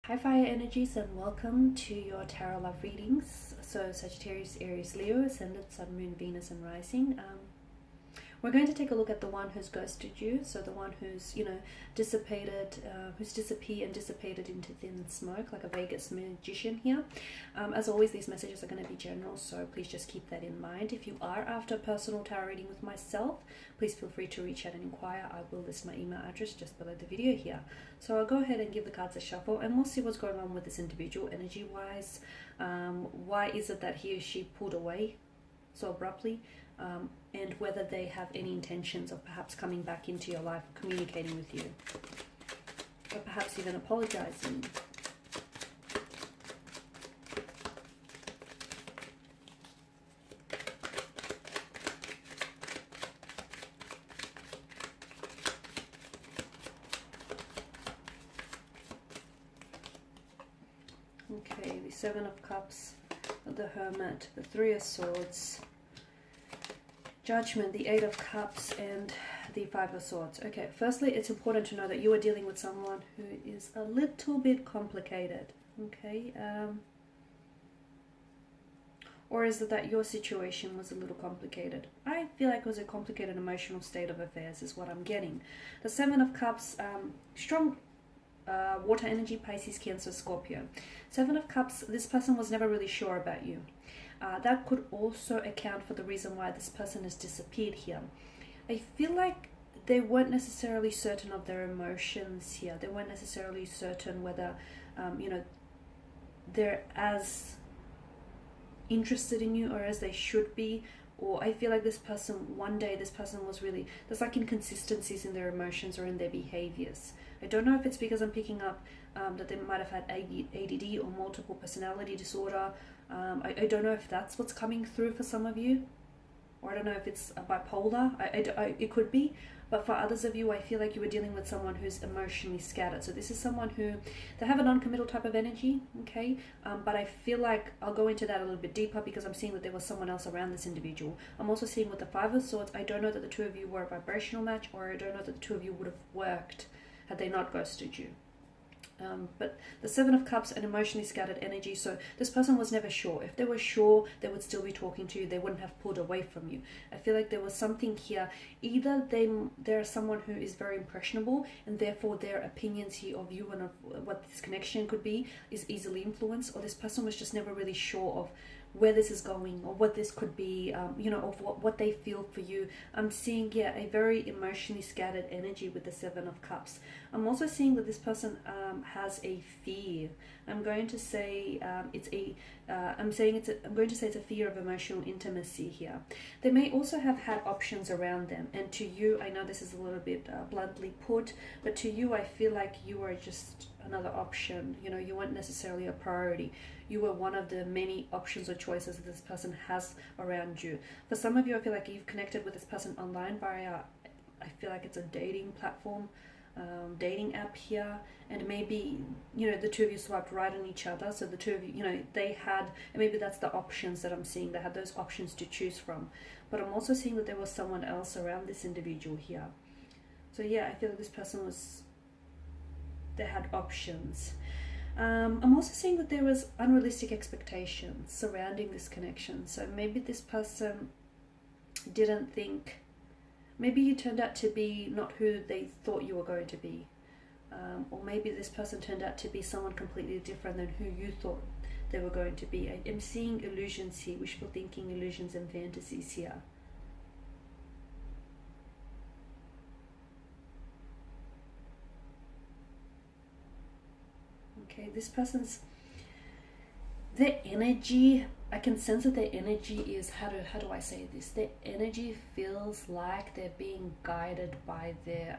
Hi fire energies, and welcome to your tarot love readings. So Sagittarius, Aries, Leo, Ascendant, Sun, Moon, Venus and Rising. We're going to take a look at the one who's ghosted you, so the one who's, dissipated, who's disappeared and dissipated into thin smoke, like a Vegas magician here. As always, these messages are going to be general, so please just keep that in mind. If you are after a personal tarot reading with myself, please feel free to reach out and inquire. I will list my email address just below the video here. So I'll go ahead and give the cards a shuffle, and we'll see what's going on with this individual energy-wise. Why is it that he or she pulled away so abruptly? And whether they have any intentions of perhaps coming back into your life, communicating with you, or perhaps even apologizing. Okay, the Seven of Cups, the Hermit, the Three of Swords, Judgment, the Eight of Cups, and the Five of Swords. Okay, firstly, it's important to know that you are dealing with someone who is a little bit complicated, okay? Or is it that your situation was a little complicated? I feel like it was a complicated emotional state of affairs is what I'm getting. The Seven of Cups, strong water energy, Pisces, Cancer, Scorpio. Seven of Cups, this person was never really sure about you. That could also account for the reason why this person has disappeared here. I feel like they weren't necessarily certain of their emotions here. They weren't necessarily certain whether, they're as interested in you or as they should be. Or I feel like this person, one day this person was really, there's like inconsistencies in their emotions or in their behaviors. I don't know if it's because I'm picking up that they might have had ADD or multiple personality disorder. I don't know if that's what's coming through for some of you. Or I don't know if it's a bipolar. It could be. But for others of you, I feel like you were dealing with someone who's emotionally scattered. So this is someone who, they have a non-committal type of energy, okay? But I feel like I'll go into that a little bit deeper because I'm seeing that there was someone else around this individual. I'm also seeing with the Five of Swords, I don't know that the two of you were a vibrational match, or I don't know that the two of you would have worked had they not ghosted you. But the Seven of Cups, an emotionally scattered energy, so this person was never sure. If they were sure, they would still be talking to you. They wouldn't have pulled away from you. I feel like there was something here. Either they're someone who is very impressionable, and therefore their opinions here of you and of what this connection could be is easily influenced, or this person was just never really sure of where this is going or what this could be, of what they feel for you. I'm seeing, a very emotionally scattered energy with the Seven of Cups. I'm also seeing that this person has a fear. I'm going to say it's a fear of emotional intimacy here. They may also have had options around them, and to you, I know this is a little bit bluntly put, but to you, I feel like you are just another option. You weren't necessarily a priority. You were one of the many options or choices that this person has around you. For some of you, I feel like you've connected with this person online via, I feel like it's a dating platform, dating app here, and maybe the two of you swiped right on each other, so the two of you, they had, and maybe that's the options that I'm seeing. They had those options to choose from. But I'm also seeing that there was someone else around this individual here. So I feel like this person they had options. I'm also seeing that there was unrealistic expectations surrounding this connection. So maybe this person didn't think, maybe you turned out to be not who they thought you were going to be. Or maybe this person turned out to be someone completely different than who you thought they were going to be. I'm seeing illusions here, wishful thinking, illusions and fantasies here. Okay, this person's, their energy, I can sense that their energy is, how do I say this? Their energy feels like they're being guided by their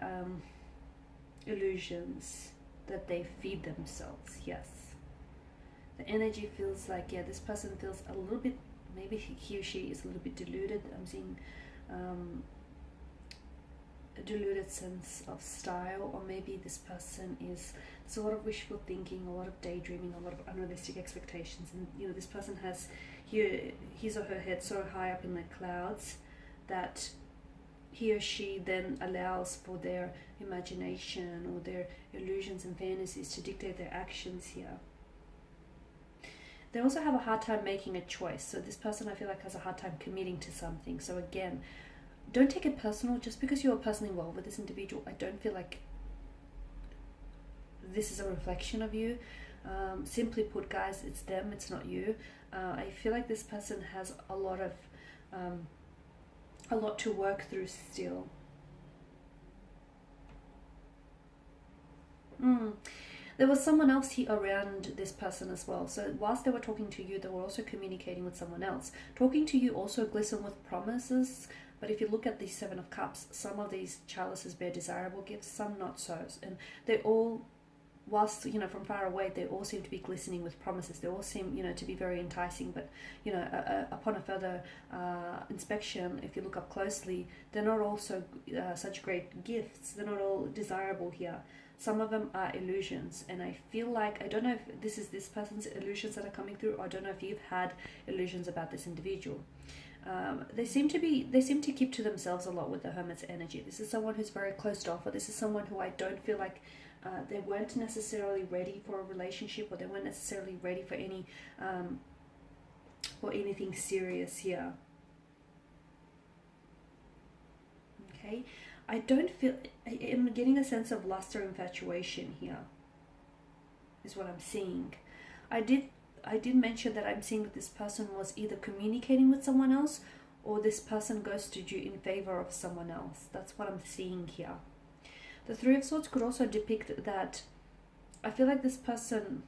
illusions that they feed themselves. Yes. The energy feels like, this person feels a little bit, maybe he or she is a little bit deluded. I'm seeing a deluded sense of style, or maybe this person is, there's a lot of wishful thinking, a lot of daydreaming, a lot of unrealistic expectations, and this person has his or her head so high up in the clouds that he or she then allows for their imagination or their illusions and fantasies to dictate their actions here. They also have a hard time making a choice. So this person, I feel like, has a hard time committing to something. So again, don't take it personal. Just because you're personally involved with this individual, I don't feel like this is a reflection of you. Simply put, guys, it's them, it's not you. I feel like this person has a lot to work through still. There was someone else here around this person as well. So whilst they were talking to you, they were also communicating with someone else. Talking to you also glisten with promises. But if you look at the Seven of Cups, some of these chalices bear desirable gifts, some not so. And they all, whilst, you know, from far away, they all seem to be glistening with promises. They all seem, you know, to be very enticing. But, you know, upon a further inspection, if you look up closely, they're not all such great gifts. They're not all desirable here. Some of them are illusions, and I feel like, I don't know if this is this person's illusions that are coming through, or I don't know if you've had illusions about this individual. They seem to keep to themselves a lot with the Hermit's energy. This is someone who's very closed off, or this is someone who I don't feel like they weren't necessarily ready for a relationship, or they weren't necessarily ready for anything serious here. Okay. I don't feel, I am getting a sense of lust or infatuation here, is what I'm seeing. I did mention that I'm seeing that this person was either communicating with someone else, or this person ghosted you in favor of someone else. That's what I'm seeing here. The Three of Swords could also depict that I feel like this person,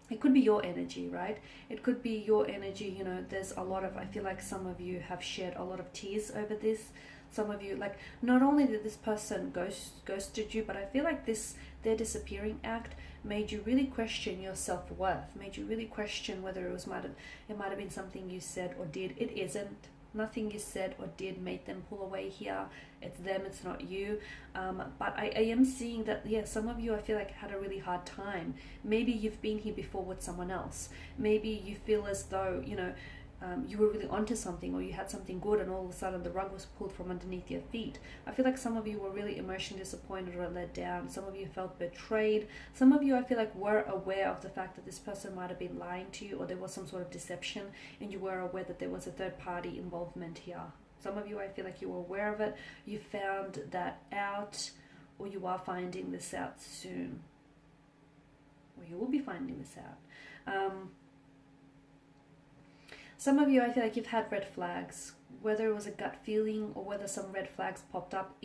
it could be your energy, right? It could be your energy, you know, there's a lot of, I feel like some of you have shed a lot of tears over this. Some of you, like, not only did this person ghosted you, but I feel like their disappearing act made you really question your self-worth, made you really question whether it might have been something you said or did. It isn't. Nothing you said or did made them pull away here. It's them, it's not you. But I am seeing that, yeah, some of you, I feel like, had a really hard time. Maybe you've been here before with someone else. Maybe you feel as though, you know, you were really onto something, or you had something good, and all of a sudden the rug was pulled from underneath your feet. I feel like some of you were really emotionally disappointed or let down. Some of you felt betrayed. Some of you, I feel like, were aware of the fact that this person might have been lying to you, or there was some sort of deception, and you were aware that there was a third party involvement here. Some of you, I feel like you were aware of it. You found that out, or you are finding this out soon, or you will be finding this out. Some of you, I feel like you've had red flags, whether it was a gut feeling or whether some red flags popped up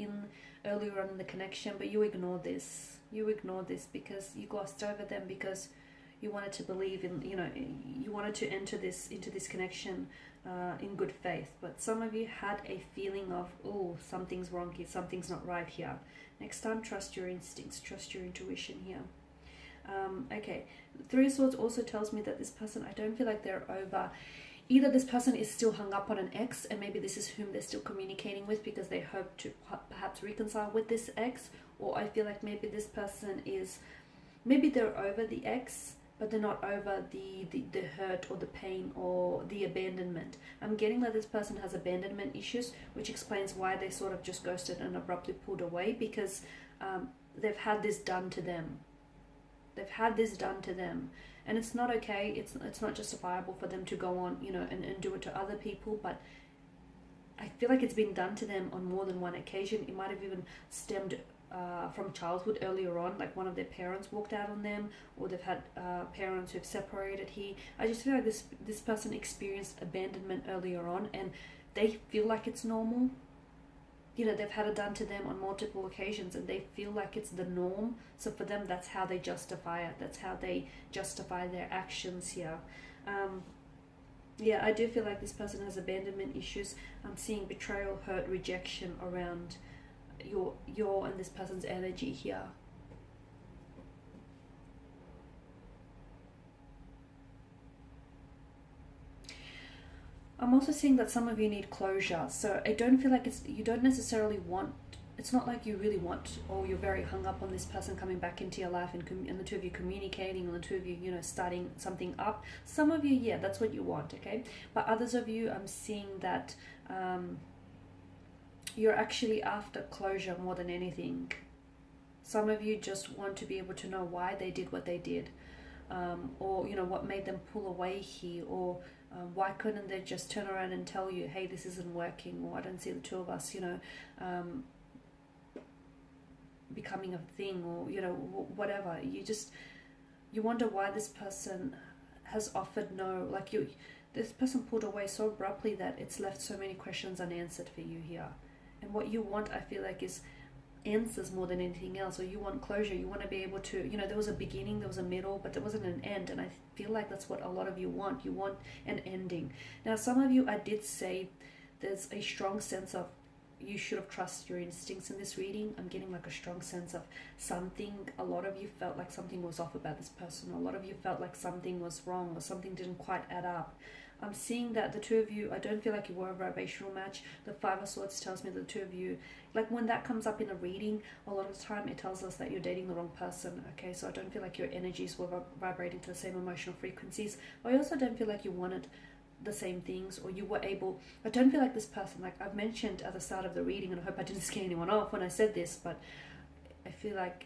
earlier on in the connection, but you ignored this. You ignored this because you glossed over them, because you wanted to believe in, you know, you wanted to enter into this connection in good faith. But some of you had a feeling of, oh, something's wrong here, something's not right here. Next time, trust your instincts, trust your intuition here. Okay, Three of Swords also tells me that this person, I don't feel like they're over. Either this person is still hung up on an ex, and maybe this is whom they're still communicating with because they hope to perhaps reconcile with this ex, or I feel like maybe this person is, maybe they're over the ex, but they're not over the hurt or the pain or the abandonment. I'm getting that this person has abandonment issues, which explains why they sort of just ghosted and abruptly pulled away, because they've had this done to them. They've had this done to them. And it's not okay, it's not justifiable for them to go on, you know, and do it to other people, but I feel like it's been done to them on more than one occasion. It might have even stemmed from childhood earlier on, like one of their parents walked out on them, or they've had parents who've separated here. I just feel like this person experienced abandonment earlier on, and they feel like it's normal. You know, they've had it done to them on multiple occasions, and they feel like it's the norm. So for them, that's how they justify it. That's how they justify their actions here. Yeah, I do feel like this person has abandonment issues. I'm seeing betrayal, hurt, rejection around your and this person's energy here. I'm also seeing that some of you need closure. So I don't feel like you don't necessarily want, it's not like you really want, or you're very hung up on this person coming back into your life and the two of you communicating, and the two of you, you know, starting something up. Some of you, yeah, that's what you want, okay? But others of you, I'm seeing that you're actually after closure more than anything. Some of you just want to be able to know why they did what they did, or what made them pull away here, or why couldn't they just turn around and tell you, hey, this isn't working, or I don't see the two of us becoming a thing, or whatever. You wonder why this person has offered no, like this person pulled away so abruptly that it's left so many questions unanswered for you here. And what you want, I feel like, is answers more than anything else. Or you want closure. You want to be able to, there was a beginning, there was a middle, but there wasn't an end. And I feel like that's what a lot of you want. You want an ending. Now, some of you, I did say there's a strong sense of you should have trusted your instincts in this reading. I'm getting like a strong sense of something. A lot of you felt like something was off about this person. A lot of you felt like something was wrong, or something didn't quite add up. I'm seeing that the two of you, I don't feel like you were a vibrational match. The Five of Swords tells me the two of you, like when that comes up in a reading, a lot of the time it tells us that you're dating the wrong person. Okay, so I don't feel like your energies were vibrating to the same emotional frequencies. I also don't feel like you wanted the same things, or you were able, I don't feel like this person, like I've mentioned at the start of the reading, and I hope I didn't scare anyone off when I said this, but I feel like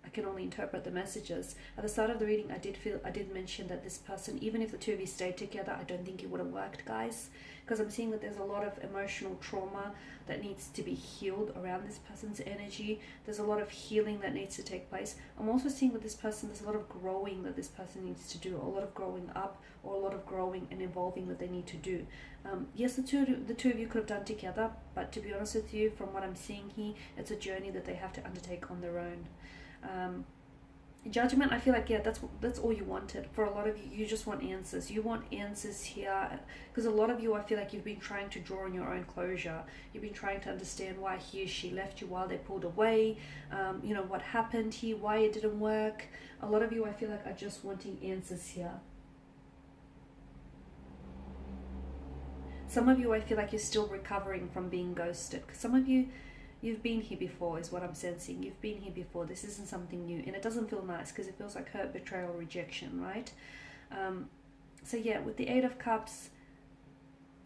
I can only interpret the messages. At the start of the reading, I did mention that this person, even if the two of you stayed together, I don't think it would have worked, guys, because I'm seeing that there's a lot of emotional trauma that needs to be healed around this person's energy. There's a lot of healing that needs to take place. I'm also seeing with this person, there's a lot of growing that this person needs to do, a lot of growing up, or a lot of growing and evolving that they need to do. Yes, the two of you could have done together, but to be honest with you, from what I'm seeing here, it's a journey that they have to undertake on their own. Judgment, I feel like, yeah, that's all you wanted. For a lot of you, you just want answers. You want answers here, because a lot of you, I feel like you've been trying to draw on your own closure. You've been trying to understand why he or she left you, while they pulled away, what happened here, why it didn't work. A lot of you, I feel like, are just wanting answers here. Some of you, I feel like you're still recovering from being ghosted. Because some of you, you've been here before, is what I'm sensing. You've been here before. This isn't something new. And it doesn't feel nice, because it feels like hurt, betrayal, rejection, right? So yeah, with the Eight of Cups,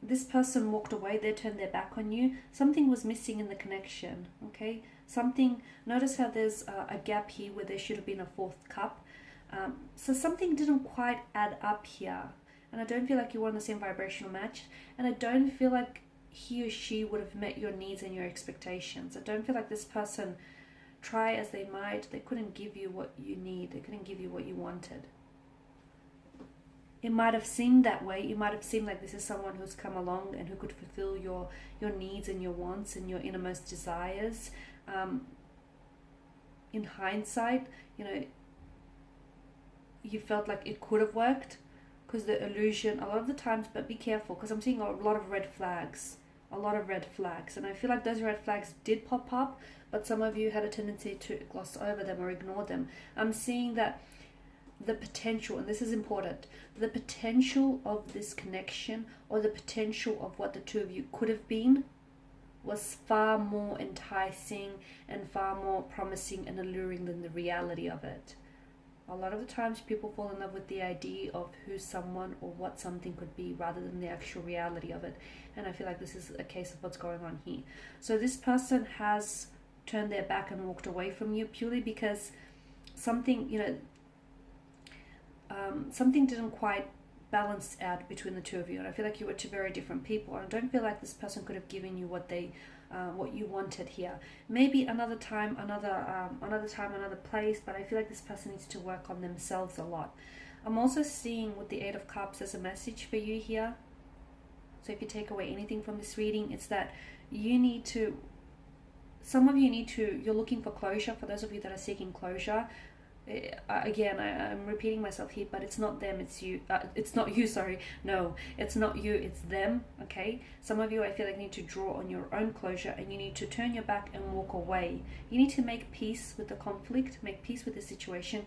this person walked away. They turned their back on you. Something was missing in the connection, okay? Notice how there's a gap here where there should have been a fourth cup. So something didn't quite add up here. And I don't feel like you were on the same vibrational match. And I don't feel like he or she would have met your needs and your expectations. I don't feel like this person, try as they might, they couldn't give you what you need. They couldn't give you what you wanted. It might have seemed that way. It might have seemed like this is someone who's come along and who could fulfill your needs and your wants and your innermost desires. In hindsight, you felt like it could have worked, because the illusion, a lot of the times, but be careful, because I'm seeing a lot of red flags. And I feel like those red flags did pop up, but some of you had a tendency to gloss over them or ignore them. I'm seeing that the potential, and this is important, the potential of this connection, or the potential of what the two of you could have been, was far more enticing and far more promising and alluring than the reality of it. A lot of the times people fall in love with the idea of who someone or what something could be, rather than the actual reality of it. And I feel like this is a case of what's going on here. So this person has turned their back and walked away from you purely because something, something didn't quite balance out between the two of you. And I feel like you were two very different people. And I don't feel like this person could have given you what you wanted here. Maybe another time, another place, but I feel like this person needs to work on themselves a lot. I'm also seeing with the Eight of Cups as a message for you here. So if you take away anything from this reading, it's that you're looking for closure. For those of you that are seeking closure, again, I'm repeating myself here, but it's not them, it's you. It's not you, sorry. No, it's not you, it's them, okay? Some of you, I feel like, need to draw on your own closure, and you need to turn your back and walk away. You need to make peace with the conflict, make peace with the situation.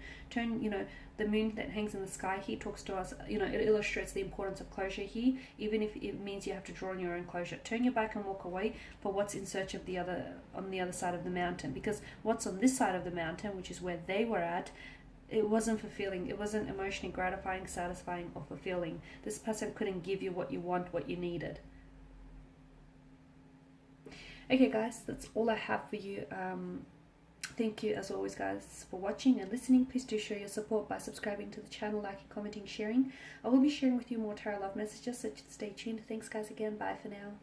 The moon that hangs in the sky here talks to us, it illustrates the importance of closure here, even if it means you have to draw on your own closure. Turn your back and walk away for what's in search of on the other side of the mountain, because what's on this side of the mountain, which is where they were at, it wasn't fulfilling. It wasn't emotionally gratifying, satisfying, or fulfilling. This person couldn't give you what you want, what you needed. Okay guys, that's all I have for you. Thank you as always guys for watching and listening. Please do show your support by subscribing to the channel, liking, commenting, sharing. I will be sharing with you more tarot love messages, so stay tuned. Thanks guys again. Bye for now.